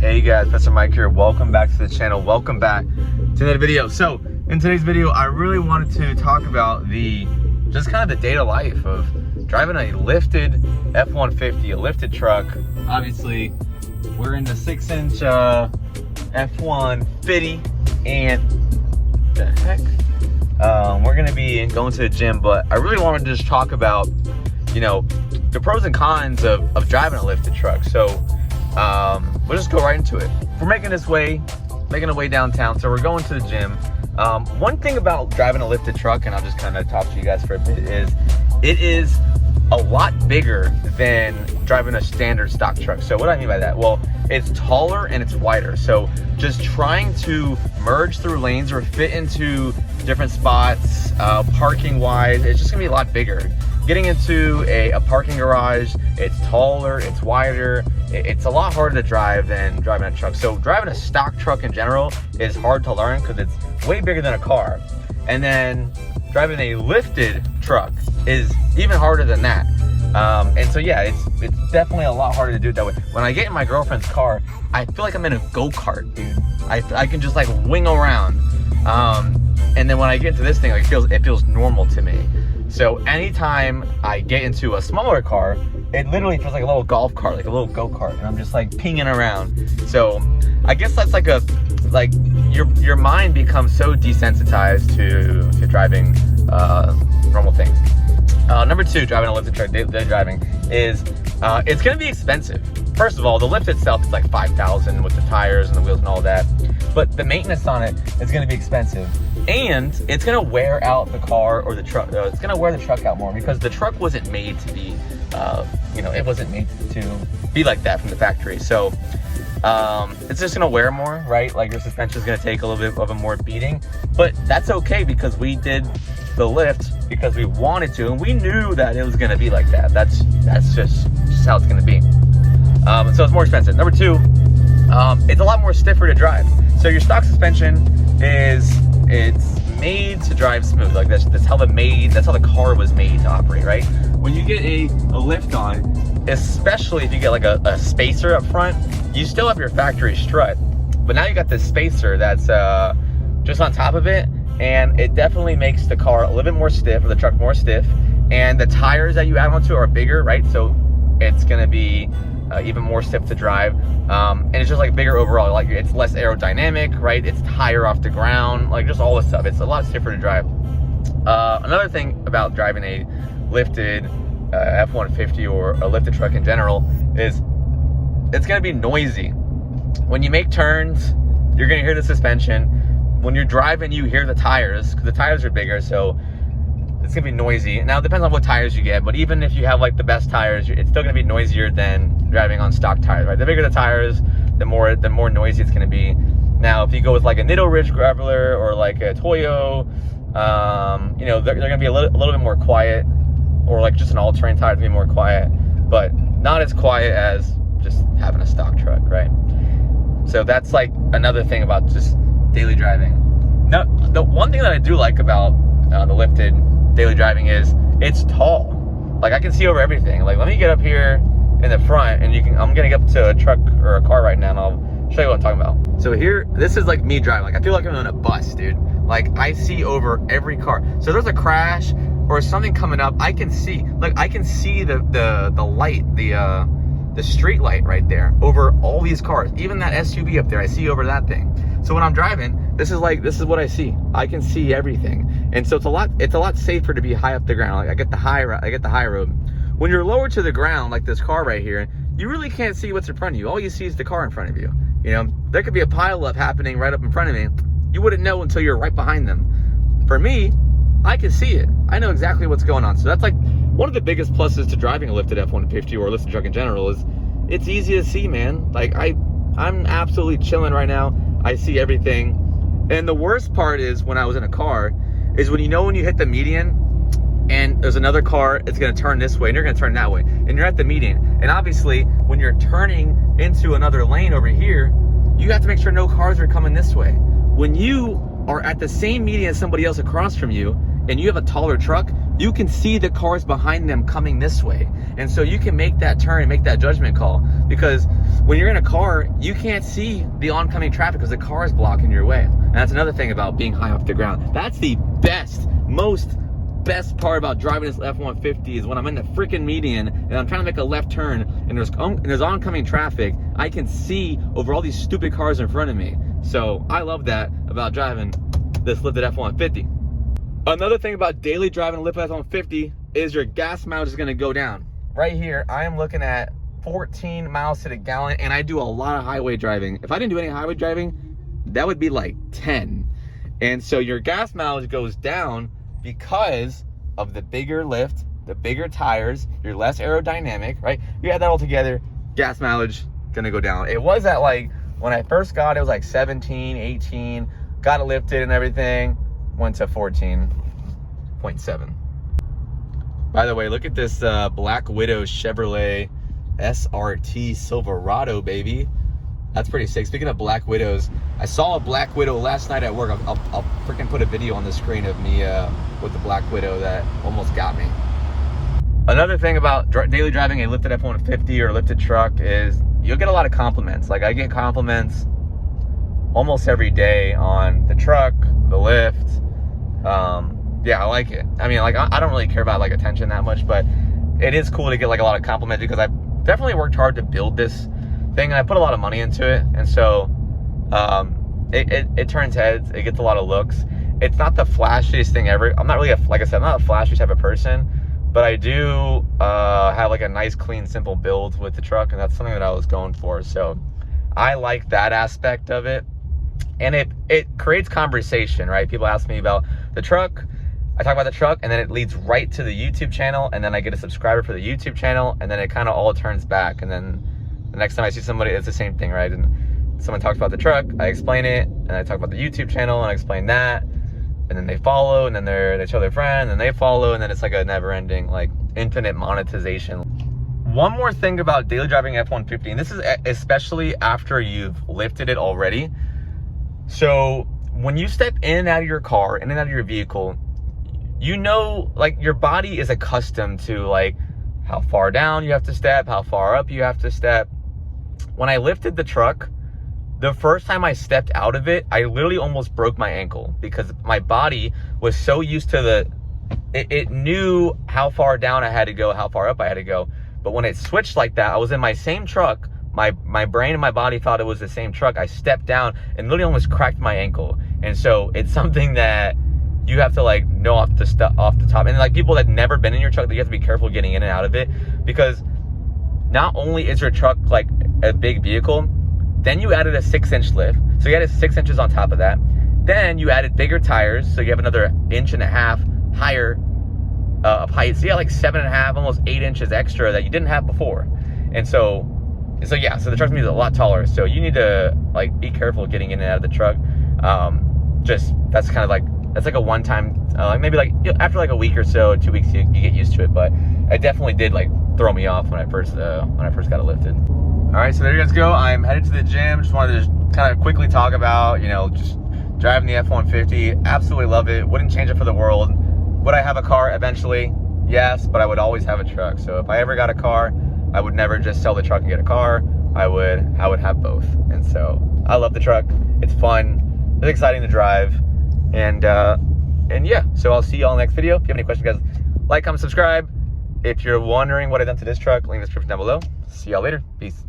Hey guys, Mr. Mike here. Welcome back to the channel. Welcome back to another video. So in today's video, I really wanted to talk about just kind of the day-to life of driving a lifted F-150, a lifted truck. Obviously, we're in the 6-inch F-150, and the heck, we're gonna be going to the gym. But I really wanted to just talk about, you know, the pros and cons of driving a lifted truck. So we'll just go right into it. We're making a way downtown, so we're going to the gym. One thing about driving a lifted truck, and I'll just kind of talk to you guys for a bit, is it is a lot bigger than driving a standard stock truck. So what do I mean by that? Well, it's taller and it's wider. So just trying to merge through lanes or fit into different spots, parking wise, it's just gonna be a lot bigger. Getting into a parking garage, it's taller, it's wider, it's a lot harder to drive than driving a truck. So driving a stock truck in general is hard to learn because it's way bigger than a car. And then driving a lifted truck is even harder than that. And so yeah, it's definitely a lot harder to do it that way. When I get in my girlfriend's car, I feel like I'm in a go-kart, dude. I can just like wing around. And then when I get into this thing, like, it feels normal to me. So anytime I get into a smaller car, it literally feels like a little golf cart, like a little go-kart, and I'm just like pinging around. So I guess that's like your mind becomes so desensitized to driving normal things. Number two, driving a lifted truck, daily driving, is it's gonna be expensive. First of all, the lift itself is like $5,000 with the tires and the wheels and all that, but the maintenance on it is gonna be expensive. And it's gonna wear out the car or the truck. It's gonna wear the truck out more because the truck wasn't made to be, it wasn't made to be like that from the factory. So it's just gonna wear more, right? Like your suspension is gonna take a little bit of a more beating, but that's okay because we did the lift because we wanted to, and we knew that it was gonna be like that. That's just how it's gonna be. So it's more expensive. Number two, it's a lot more stiffer to drive. So your stock suspension it's made to drive smooth. Like that's how the car was made to operate, right? When you get a lift on, especially if you get like a spacer up front, you still have your factory strut, but now you got this spacer that's just on top of it, and it definitely makes the car a little bit more stiff, or the truck more stiff, and the tires that you add onto it are bigger, right? So it's gonna be even more stiff to drive, and it's just like bigger overall. Like it's less aerodynamic, right? It's higher off the ground, like just all this stuff. It's a lot stiffer to drive. Another thing about driving a lifted F-150 or a lifted truck in general is it's gonna be noisy. When you make turns, you're gonna hear the suspension. When you're driving, you hear the tires because the tires are bigger, so it's gonna be noisy. Now it depends on what tires you get, but even if you have like the best tires, it's still gonna be noisier than driving on stock tires, right? The bigger the tires, the more noisy it's gonna be. Now if you go with like a Nitto Ridge Graveler or like a Toyo, they're gonna be a little bit more quiet, or like just an all-terrain tire to be more quiet, but not as quiet as just having a stock truck, right? So that's like another thing about just daily driving. Now, the one thing that I do like about the lifted daily driving is it's tall. Like I can see over everything. Like let me get up here in the front, and I'm gonna get up to a truck or a car right now, and I'll show you what I'm talking about. So here, this is like me driving. Like I feel like I'm on a bus, dude. Like I see over every car. So there's a crash or something coming up, I can see. Like I can see the light, the street light right there over all these cars. Even that SUV up there, I see over that thing. So when I'm driving, this is what I see. I can see everything, and so it's a lot safer to be high up the ground. Like I get the high road. When you're lower to the ground, like this car right here, you really can't see what's in front of you. All you see is the car in front of you. You know, there could be a pileup happening right up in front of me. You wouldn't know until you're right behind them. For me, I can see it. I know exactly what's going on. So that's like one of the biggest pluses to driving a lifted F-150 or a lifted truck in general is it's easy to see, man. Like I'm absolutely chilling right now. I see everything. And the worst part is when I was in a car is when you hit the median and there's another car, it's gonna turn this way and you're gonna turn that way, and you're at the median. And obviously when you're turning into another lane over here, you have to make sure no cars are coming this way. When you are at the same median as somebody else across from you and you have a taller truck, you can see the cars behind them coming this way. And so you can make that turn and make that judgment call, because when you're in a car, you can't see the oncoming traffic because the car is blocking your way. And that's another thing about being high off the ground. That's the best part about driving this F-150 is when I'm in the freaking median and I'm trying to make a left turn and there's oncoming traffic, I can see over all these stupid cars in front of me. So I love that about driving this lifted F-150. Another thing about daily driving a lifted F-150 is your gas mileage is gonna go down. Right here, I am looking at 14 miles to the gallon, and I do a lot of highway driving. If I didn't do any highway driving, that would be like 10. And so your gas mileage goes down because of the bigger lift, the bigger tires, you're less aerodynamic, right? You add that all together, gas mileage gonna go down. It was at like, when I first got it was like 17, 18, got it lifted and everything, went to 14.7. By the way, look at this Black Widow Chevrolet SRT Silverado, baby. That's pretty sick. Speaking of Black Widows, I saw a Black Widow last night at work. I'll freaking put a video on the screen of me with the Black Widow that almost got me. Another thing about daily driving a lifted F-150 or a lifted truck is you'll get a lot of compliments. Like I get compliments almost every day on the truck, the lift. Yeah, I like it. I mean, like I don't really care about like attention that much, but it is cool to get like a lot of compliments because I've definitely worked hard to build this thing and I put a lot of money into it. And so it turns heads, it gets a lot of looks. It's not the flashiest thing ever. I'm not really like I said, I'm not a flashy type of person, but I do have like a nice, clean, simple build with the truck, and that's something that I was going for. So I like that aspect of it. And it creates conversation, right? People ask me about the truck, I talk about the truck, and then it leads right to the YouTube channel, and then I get a subscriber for the YouTube channel, and then it kind of all turns back. And then the next time I see somebody, it's the same thing, right? And someone talks about the truck, I explain it, and I talk about the YouTube channel, and I explain that, and then they follow, and then they show their friend, and they follow, and then it's like a never-ending, like, infinite monetization. One more thing about daily driving F-150, and this is especially after you've lifted it already. So when you step in and out of your car, in and out of your vehicle, you know, like your body is accustomed to like how far down you have to step, how far up you have to step. When I lifted the truck, the first time I stepped out of it, I literally almost broke my ankle because my body was so used to it knew how far down I had to go, how far up I had to go. But when it switched like that, I was in my same truck. My brain and my body thought it was the same truck. I stepped down and literally almost cracked my ankle. And so it's something that you have to like know off the top. And like people that never been in your truck, you have to be careful getting in and out of it, because not only is your truck like a big vehicle, then you added a 6-inch lift. So you added 6 inches on top of that. Then you added bigger tires. So you have another 1.5 inches higher of height. So you got like 7.5, almost 8 inches extra that you didn't have before. And so yeah, so the truck's gonna be a lot taller. So you need to like be careful getting in and out of the truck. That's kind of like, that's like a one-time, maybe like after like a week or so, 2 weeks, you get used to it. But it definitely did like throw me off when I first got it lifted. All right, so there you guys go. I'm headed to the gym. Just wanted to kind of quickly talk about, you know, just driving the F-150. Absolutely love it. Wouldn't change it for the world. Would I have a car eventually? Yes, but I would always have a truck. So if I ever got a car, I would never just sell the truck and get a car. I would have both. And so I love the truck. It's fun. It's exciting to drive. And yeah, so I'll see you all in the next video. If you have any questions, guys, like, comment, subscribe. If you're wondering what I've done to this truck, link in the description down below. See y'all later. Peace.